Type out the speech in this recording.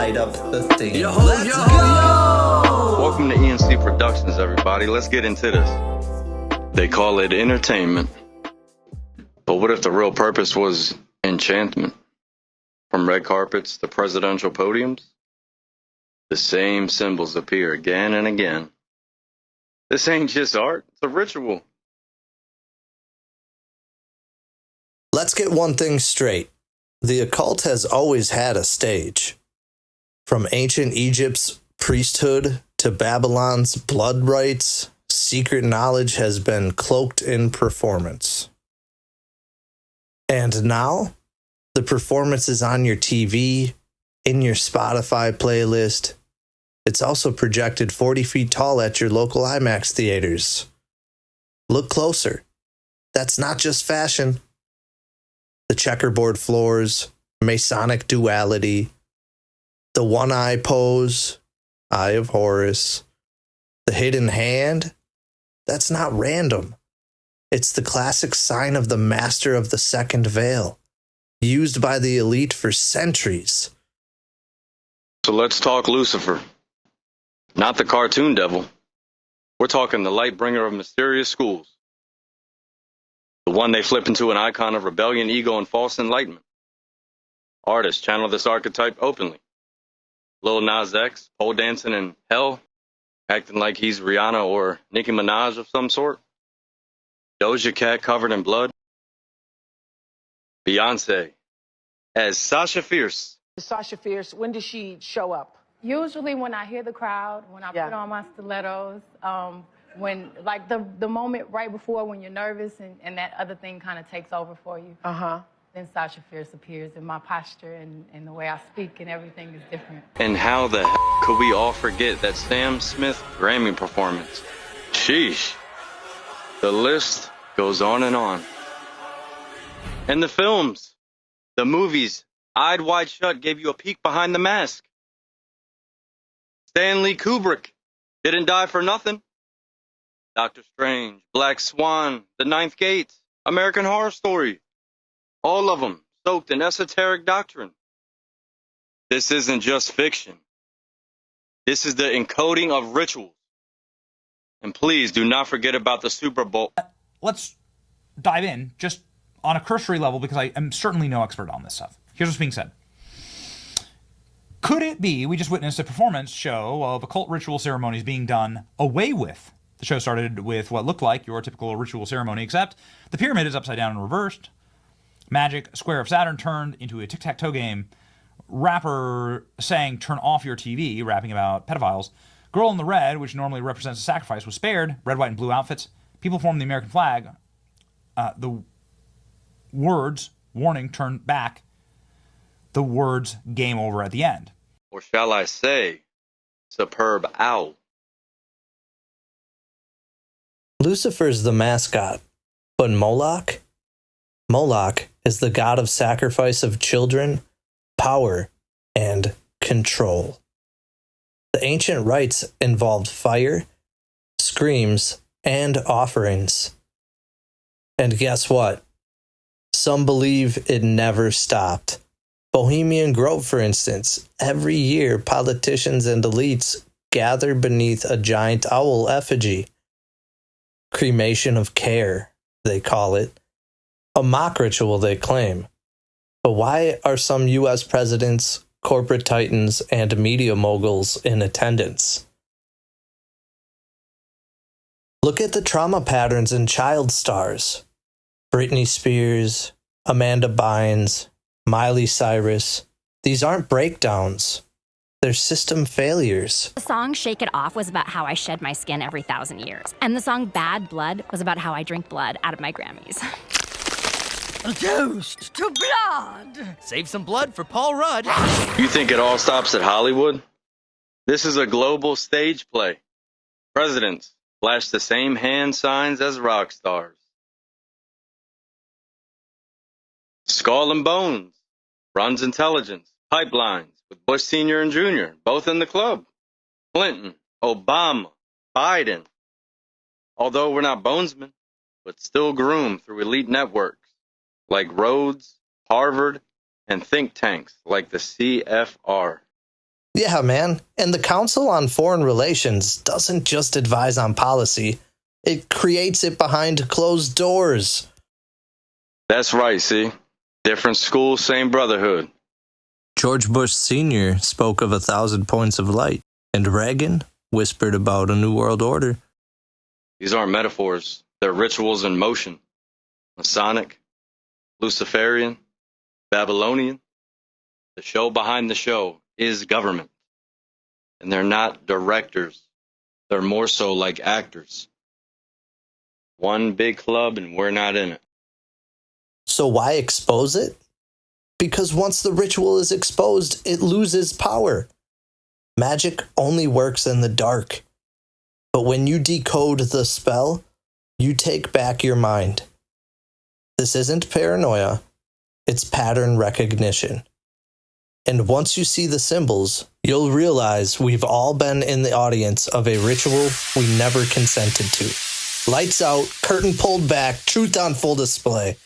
light up the theme. Let's go! Welcome to ENC Productions, everybody. Let's get into this. They call it entertainment. But what if the real purpose was enchantment? From red carpets to presidential podiums, the same symbols appear again and again. This ain't just art, it's a ritual. Let's get one thing straight. The occult has always had a stage. From ancient Egypt's priesthood to Babylon's blood rites, secret knowledge has been cloaked in performance. And now, the performance is on your TV, in your Spotify playlist. It's also projected 40 feet tall at your local IMAX theaters. Look closer. That's not just fashion. The checkerboard floors, Masonic duality, the one-eye pose, Eye of Horus, the hidden hand, that's not random. It's the classic sign of the master of the second veil, used by the elite for centuries. So let's talk Lucifer. Not the cartoon devil. We're talking the light bringer of mysterious schools. The one they flip into an icon of rebellion, ego, and false enlightenment. Artists channel this archetype openly. Lil Nas X, pole dancing in hell, acting like he's Rihanna or Nicki Minaj of some sort. Doja Cat covered in blood. Beyonce as Sasha Fierce. Sasha Fierce, when does she show up? Usually when I hear the crowd, when I put on my stilettos, when like the moment right before when you're nervous and that other thing kind of takes over for you. Then Sasha Fierce appears and my posture and the way I speak and everything is different. And how the heck could we all forget that Sam Smith Grammy performance? Sheesh. The list goes on and on. And the films, the movies, Eyed Wide Shut gave you a peek behind the mask. Stanley Kubrick didn't die for nothing. Doctor Strange, Black Swan, The Ninth Gate, American Horror Story. All of them soaked in esoteric doctrine. This isn't just fiction. This is the encoding of rituals. And please do not forget about the Super Bowl. Let's dive in just on a cursory level because I am certainly no expert on this stuff. Here's what's being said. Could it be we just witnessed a performance show of occult ritual ceremonies being done away with? The show started with what looked like your typical ritual ceremony, except the pyramid is upside down and reversed. Magic Square of Saturn turned into a tic-tac-toe game. Rapper sang "Turn Off Your TV," rapping about pedophiles. Girl in the red, which normally represents a sacrifice, was spared. Red, white, and blue outfits. People formed the American flag. The words, warning, turned back. The words, game over at the end. Or shall I say, superb owl. Lucifer's the mascot, but Moloch? Moloch is the god of sacrifice of children, power, and control. The ancient rites involved fire, screams, and offerings. And guess what? Some believe it never stopped. Bohemian Grove, for instance, every year politicians and elites gather beneath a giant owl effigy. Cremation of care, they call it. A mock ritual, they claim. But why are some U.S. presidents, corporate titans, and media moguls in attendance? Look at the trauma patterns in child stars. Britney Spears, Amanda Bynes, Miley Cyrus. These aren't breakdowns. They're system failures. The song Shake It Off was about how I shed my skin every 1,000 years. And the song Bad Blood was about how I drink blood out of my Grammys. A toast to blood! Save some blood for Paul Rudd. You think it all stops at Hollywood? This is a global stage play. Presidents flash the same hand signs as rock stars. Skull and Bones runs intelligence pipelines with Bush Sr. and Jr., both in the club. Clinton, Obama, Biden. Although we're not bonesmen, but still groomed through elite networks like Rhodes, Harvard, and think tanks like the CFR. Yeah, man. And the Council on Foreign Relations doesn't just advise on policy, it creates it behind closed doors. That's right, see? Different school, same brotherhood. George Bush Sr. spoke of 1,000 points of light, and Reagan whispered about a new world order. These aren't metaphors, they're rituals in motion. Masonic, Luciferian, Babylonian. The show behind the show is government. And they're not directors. They're more so like actors. One big club and we're not in it. So why expose it? Because once the ritual is exposed, it loses power. Magic only works in the dark. But when you decode the spell, you take back your mind. This isn't paranoia, it's pattern recognition. And once you see the symbols, you'll realize we've all been in the audience of a ritual we never consented to. Lights out, curtain pulled back, truth on full display.